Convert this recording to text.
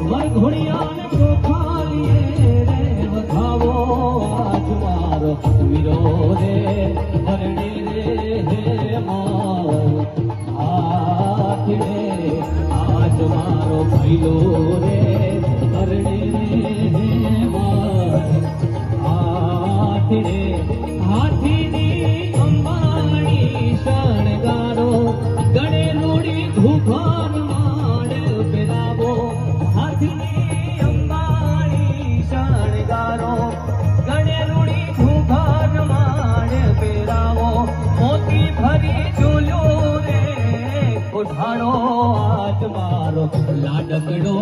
વરઘોડિયાને ચોખાલીએ રે વધાવો આજ મારો વીરો રે હરણે રે હાથ રે આજ મારો ભૈલો રે હરણે હાથ રે હાથીની અંબાણી શણગારો ગણે રૂડી ઘુઘાર માડ પેરાવો હાથીની અંબાણી શણગારો ગણે રૂડી ઘુઘાર માડ પેરાવો મોતી ભરી ઝૂલ્યો રે ઉઠાડો આજ મારો લાડકડો